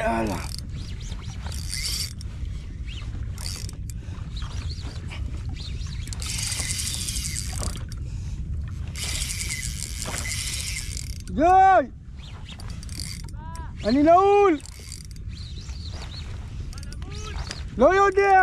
יאללה. גיא! אני נעול! לא יודע!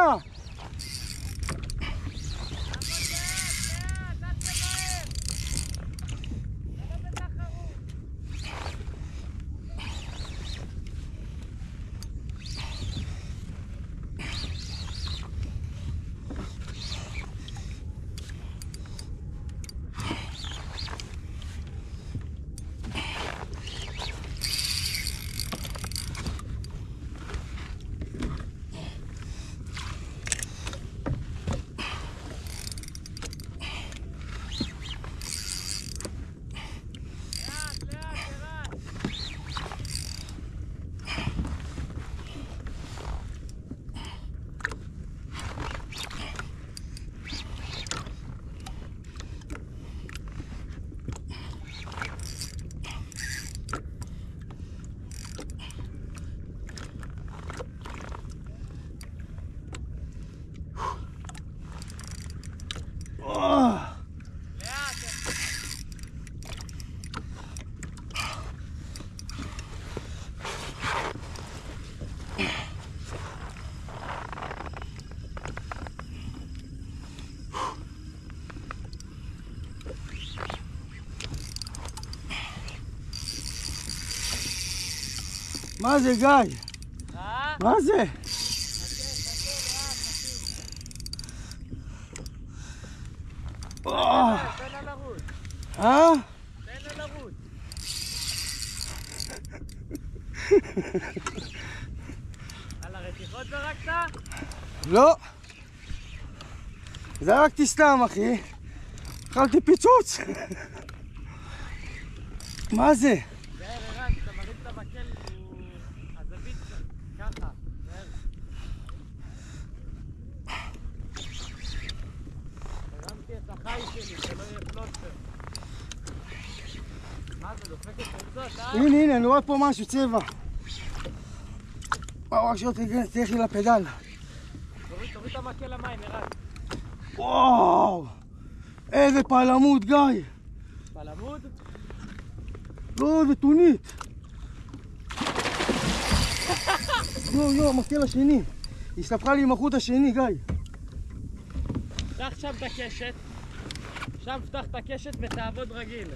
מה זה, גיא? מה זה? תן לה לרוץ. תן לה לרוץ. על הרתיחות זרקת? לא. זרקתי סתם, אחי. אכלתי פיצוץ. מה זה? אתה מרים את המקל, הזווית ככה, הרמתי את החי שלי, שלא יהיה פלוטר. מה זה, דופקת פרצות, הנה, אני רואה פה משהו, צבע. רק שלא תלך לי לפדל. תוריד את המקל למים, ערן. וואו! איזה פלמות, גיא! פלמוד? לא, זה טונית. יו, המקל השני. היא ספחה לי עם החוט השני, גיא. פתח שם את הקשת. שם פתח את הקשת ותעבוד רגיל.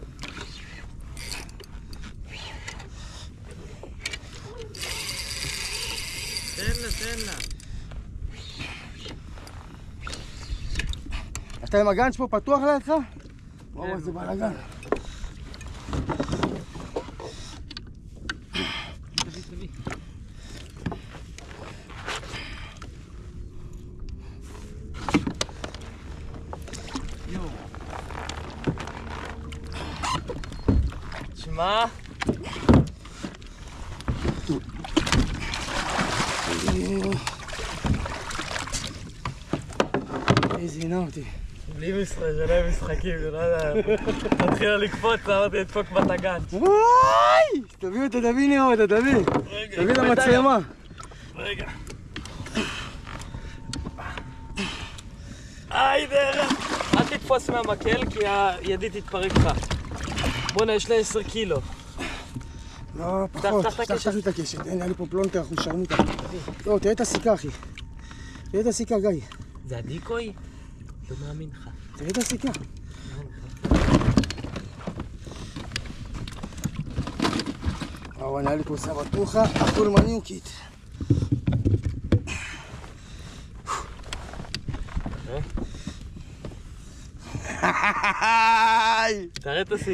תן לה. אתה עם הגנץ' פה פתוח לידך? וואו, איזה בלגן. תביא. תשמע. איזה עינה אותי. בלי משחקים, זה לא יודע. התחילה לקפוץ, אמרתי לדפוק בתגנץ'. וואי! תביא אותה, תביא נראה אותה, תביא. תביא למצלמה. רגע. דרך. אל תתפוס מהמקל כי הידי תתפרק לך. בוא'נה, יש לה 10 קילו. לא, פחות. פתח לי את הקשת. אין, היה לי פה פלונטר, אנחנו שרנו אותה. לא, תראה את הסיכה, אחי. תראה את הסיכה, גיא. זה הדיקוי? לא מאמין לך. תראה את הסיכה. וואו, היה לי פה סבתוחה, אכול מניוקית. תראה את הסיכה.